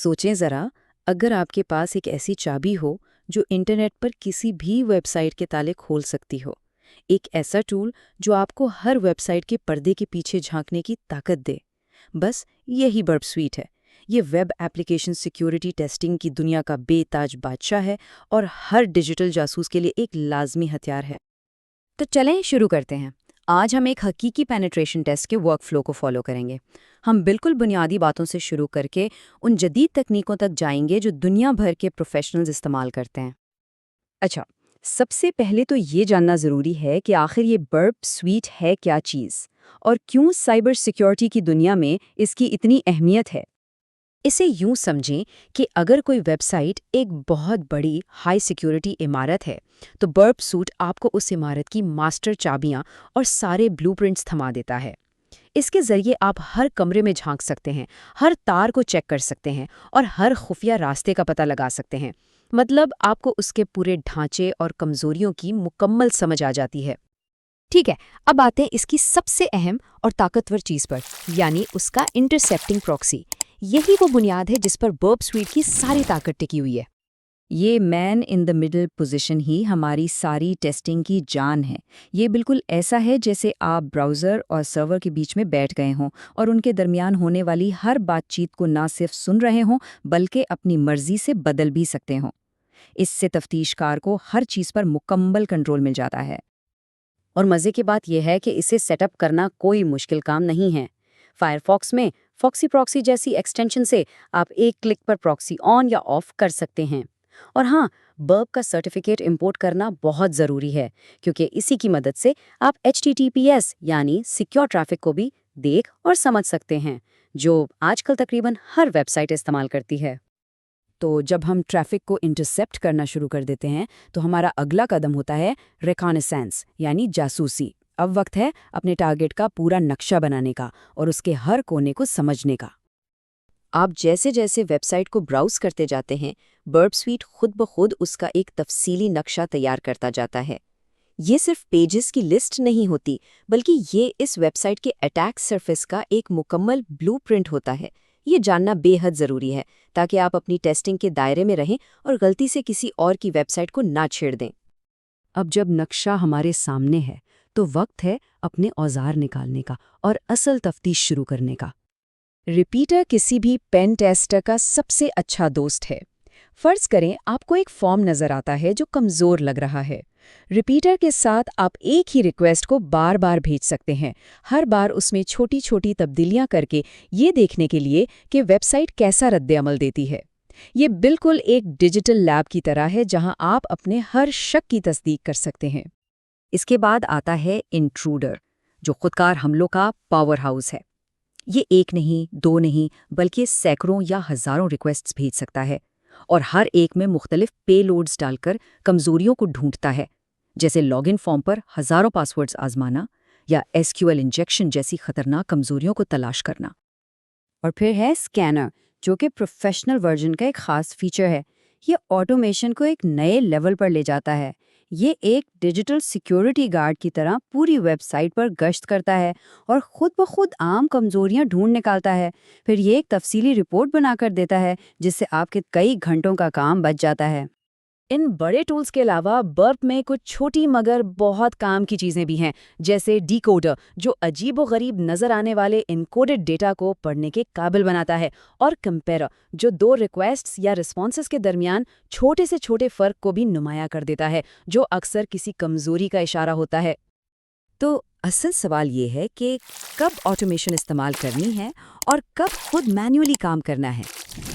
सोचें ज़रा, अगर आपके पास एक ऐसी चाबी हो जो इंटरनेट पर किसी भी वेबसाइट के ताले खोल सकती हो, एक ऐसा टूल जो आपको हर वेबसाइट के पर्दे के पीछे झांकने की ताकत दे। बस यही बर्ब स्वीट है। ये वेब एप्लीकेशन सिक्योरिटी टेस्टिंग की दुनिया का बेताज बादशाह है और हर डिजिटल जासूस के लिए एक लाजमी हथियार है। तो चलें शुरू करते हैं। आज हम एक हकीकी पेनिट्रेशन टेस्ट के वर्कफ्लो को फॉलो करेंगे। हम बिल्कुल बुनियादी बातों से शुरू करके उन जदीद तकनीकों तक जाएंगे जो दुनिया भर के प्रोफेशनल्स इस्तेमाल करते हैं। अच्छा, सबसे पहले तो ये जानना ज़रूरी है कि आखिर ये बर्ब स्वीट है क्या चीज़ और क्यों साइबर सिक्योरिटी की दुनिया में इसकी इतनी अहमियत है। इसे यूं समझें कि अगर कोई वेबसाइट एक बहुत बड़ी हाई सिक्योरिटी इमारत है, तो बर्ब सूट आपको उस इमारत की मास्टर चाबियां और सारे ब्लूप्रिंट्स थमा देता है। इसके ज़रिए आप हर कमरे में झांक सकते हैं, हर तार को चेक कर सकते हैं और हर खुफिया रास्ते का पता लगा सकते हैं। मतलब आपको उसके पूरे ढांचे और कमज़ोरियों की मुकम्मल समझ आ जाती है। ठीक है, अब आते हैं इसकी सबसे अहम और ताकतवर चीज़ पर, यानी उसका इंटरसेप्टिंग प्रॉक्सी। यही वो बुनियाद है जिस पर बर्ब स्वीट की सारी ताकत टिकी हुई है। ये man in the middle position ही हमारी सारी टेस्टिंग की जान है। ये बिल्कुल ऐसा है जैसे आप ब्राउज़र और सर्वर के बीच में बैठ गए हों और उनके दरमियान होने वाली हर बातचीत को ना सिर्फ सुन रहे हों बल्कि अपनी मर्जी से बदल भी सकते हों। इससे तफ्तीशकार को हर चीज़ पर मुकम्मल कंट्रोल मिल जाता है। और मज़े की बात यह है कि इसे सेटअप करना कोई मुश्किल काम नहीं है। फायरफॉक्स में फॉक्सी प्रॉक्सी जैसी एक्सटेंशन से आप एक क्लिक पर प्रॉक्सी ऑन या ऑफ कर सकते हैं। और हाँ, बर्ब का सर्टिफिकेट इंपोर्ट करना बहुत ज़रूरी है, क्योंकि इसी की मदद से आप HTTPS यानी सिक्योर ट्रैफिक को भी देख और समझ सकते हैं, जो आजकल तकरीबन हर वेबसाइट इस्तेमाल करती है। तो जब हम ट्रैफिक को इंटरसेप्ट करना शुरू कर देते हैं, तो हमारा अगला कदम होता है रिकॉनेसेंस यानी जासूसी। अब वक्त है अपने टारगेट का पूरा नक्शा बनाने का और उसके हर कोने को समझने का। आप जैसे जैसे वेबसाइट को ब्राउज करते जाते हैं, बर्ब स्वीट खुद ब खुद उसका एक तफसीली नक्शा तैयार करता जाता है। ये सिर्फ पेजेस की लिस्ट नहीं होती, बल्कि ये इस वेबसाइट के अटैक सरफेस का एक मुकम्मल ब्लूप्रिंट होता है। ये जानना बेहद ज़रूरी है ताकि आप अपनी टेस्टिंग के दायरे में रहें और गलती से किसी और की वेबसाइट को ना छेड़ दें। अब जब नक्शा हमारे सामने है, तो वक्त है अपने औजार निकालने का और असल तफ्तीश शुरू करने का। रिपीटर किसी भी पेन टेस्टर का सबसे अच्छा दोस्त है। फर्ज करें आपको एक फॉर्म नज़र आता है जो कमज़ोर लग रहा है। रिपीटर के साथ आप एक ही रिक्वेस्ट को बार बार भेज सकते हैं, हर बार उसमें छोटी छोटी तब्दीलियां करके ये देखने के लिए कि वेबसाइट कैसा रद्द-ए-अमल देती है। ये बिल्कुल एक डिजिटल लैब की तरह है जहां आप अपने हर शक की तस्दीक कर सकते हैं। इसके बाद आता है इंट्रूडर, जो खुदकार हमलों का पावर हाउस है। ये एक नहीं, दो नहीं, बल्कि सैकड़ों या हज़ारों रिक्वेस्ट्स भेज सकता है और हर एक में मुख्तलिफ पेलोड्स डालकर कमज़ोरियों को ढूंढता है, जैसे लॉगिन फॉर्म पर हज़ारों पासवर्ड्स आजमाना या SQL इंजेक्शन जैसी खतरनाक कमज़ोरियों को तलाश करना। और फिर है स्कैनर, जो कि प्रोफेशनल वर्जन का एक ख़ास फीचर है। ये ऑटोमेशन को एक नए लेवल पर ले जाता है। ये एक डिजिटल सिक्योरिटी गार्ड की तरह पूरी वेबसाइट पर गश्त करता है और खुद ब खुद आम कमज़ोरियां ढूंढ निकालता है। फिर ये एक तफसीली रिपोर्ट बनाकर देता है, जिससे आपके कई घंटों का काम बच जाता है। इन बड़े टूल्स के अलावा बर्ब में कुछ छोटी मगर बहुत काम की चीज़ें भी हैं, जैसे डिकोडर, जो अजीबोगरीब नज़र आने वाले इनकोडेड डेटा को पढ़ने के काबिल बनाता है, और कंपेयर, जो दो रिक्वेस्ट्स या रिस्पॉन्सेस के दरमियान छोटे से छोटे फ़र्क को भी नुमाया कर देता है, जो अक्सर किसी कमज़ोरी का इशारा होता है। तो असल सवाल ये है कि कब ऑटोमेशन इस्तेमाल करनी है और कब खुद मैन्युअली काम करना है।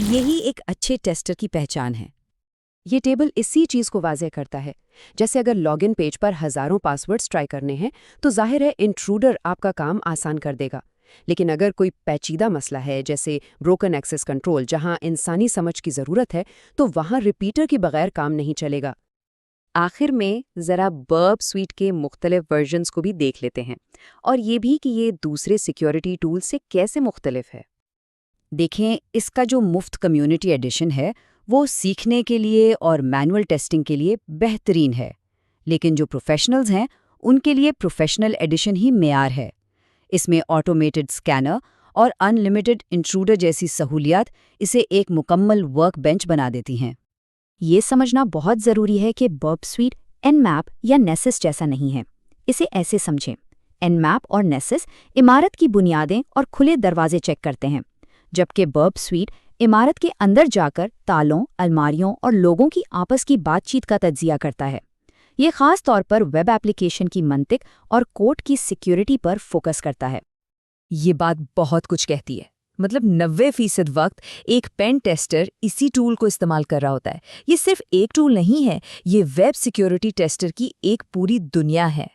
यही एक अच्छे टेस्टर की पहचान है। ये टेबल इसी चीज़ को वाज़ेह करता है। जैसे अगर लॉगिन पेज पर हज़ारों पासवर्ड्स ट्राई करने हैं, तो जाहिर है इंट्रूडर आपका काम आसान कर देगा। लेकिन अगर कोई पेचीदा मसला है, जैसे ब्रोकन एक्सेस कंट्रोल, जहां इंसानी समझ की ज़रूरत है, तो वहां रिपीटर के बगैर काम नहीं चलेगा। आखिर में ज़रा बर्ब स्वीट के मुख्तलिफ वर्जन्स को भी देख लेते हैं, और ये भी कि ये दूसरे सिक्योरिटी टूल से कैसे मुख्तलिफ है। देखें, इसका जो मुफ्त कम्युनिटी एडिशन है, वो सीखने के लिए और मैनुअल टेस्टिंग के लिए बेहतरीन है, लेकिन जो प्रोफेशनल्स हैं उनके लिए प्रोफेशनल एडिशन ही मेयार है। इसमें ऑटोमेटेड स्कैनर اور انلمیٹڈ انٹروڈر جیسی سہولیات اسے ایک مکمل ورک بینچ بنا دیتی ہیں۔ یہ سمجھنا بہت ضروری ہے کہ برب سویٹ Nmap یا نیسس جیسا نہیں ہے۔ اسے ایسے سمجھیں، Nmap اور نیسس عمارت کی بنیادیں اور کھلے دروازے چیک کرتے ہیں، جبکہ برب سویٹ عمارت کے اندر جا کر تالوں، الماریوں اور لوگوں کی آپس کی بات چیت کا تجزیہ کرتا ہے۔ یہ خاص طور پر ویب ایپلیکیشن کی منطق اور کوڈ کی سیکیورٹی پر فوکس کرتا ہے۔ یہ بات بہت کچھ کہتی ہے۔ مطلب 90% وقت ایک پین ٹیسٹر اسی ٹول کو استعمال کر رہا ہوتا ہے۔ یہ صرف ایک ٹول نہیں ہے، یہ ویب سیکیورٹی ٹیسٹر کی ایک پوری دنیا ہے۔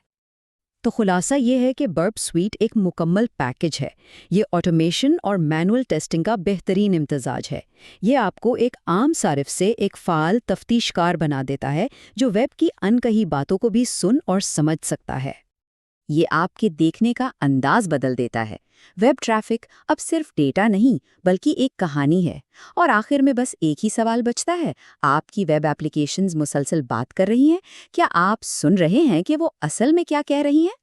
تو خلاصہ یہ ہے کہ برب سویٹ ایک مکمل پیکج ہے۔ یہ آٹومیشن اور مینول ٹیسٹنگ کا بہترین امتزاج ہے۔ یہ آپ کو ایک عام صارف سے ایک فعال تفتیش کار بنا دیتا ہے جو ویب کی انکہی باتوں کو بھی سن اور سمجھ سکتا ہے۔ یہ آپ کے دیکھنے کا انداز بدل دیتا ہے۔ ویب ٹریفک اب صرف ڈیٹا نہیں بلکہ ایک کہانی ہے۔ اور آخر میں بس ایک ہی سوال بچتا ہے، آپ کی ویب ایپلیکیشنز مسلسل بات کر رہی ہیں؟ کیا آپ سن رہے ہیں کہ وہ اصل میں کیا کہہ رہی ہیں؟